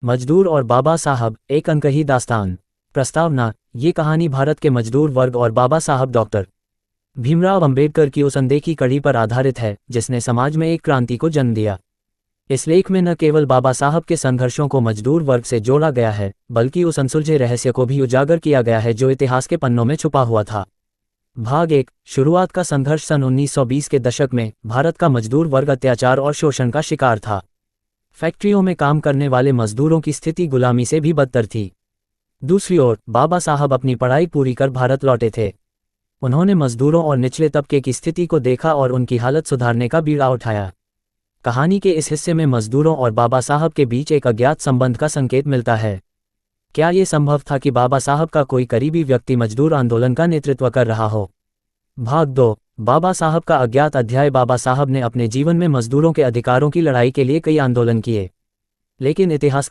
मजदूर और बाबा साहब, एक अनकही दास्तान। प्रस्तावना: ये कहानी भारत के मजदूर वर्ग और बाबा साहब डॉक्टर भीमराव अंबेडकर की उस अनदेखी कड़ी पर आधारित है जिसने समाज में एक क्रांति को जन्म दिया। इस लेख में न केवल बाबा साहब के संघर्षों को मजदूर वर्ग से जोड़ा गया है, बल्कि उस अनसुलझे रहस्य को भी उजागर किया गया है जो इतिहास के पन्नों में छुपा हुआ था। भाग 1। शुरुआत का संघर्ष। सन 1920 के दशक में भारत का मजदूर वर्ग अत्याचार और शोषण का शिकार था। फैक्ट्रियों में काम करने वाले मजदूरों की स्थिति गुलामी से भी बदतर थी। दूसरी ओर बाबा साहब अपनी पढ़ाई पूरी कर भारत लौटे थे। उन्होंने मजदूरों और निचले तबके की स्थिति को देखा और उनकी हालत सुधारने का बीड़ा उठाया। कहानी के इस हिस्से में मजदूरों और बाबा साहब के बीच एक अज्ञात संबंध का संकेत मिलता है। क्या ये संभव था कि बाबा साहब का कोई करीबी व्यक्ति मजदूर आंदोलन का नेतृत्व कर रहा हो? भाग 2। बाबा साहब का अज्ञात अध्याय। बाबा साहब ने अपने जीवन में मजदूरों के अधिकारों की लड़ाई के लिए कई आंदोलन किए, लेकिन इतिहास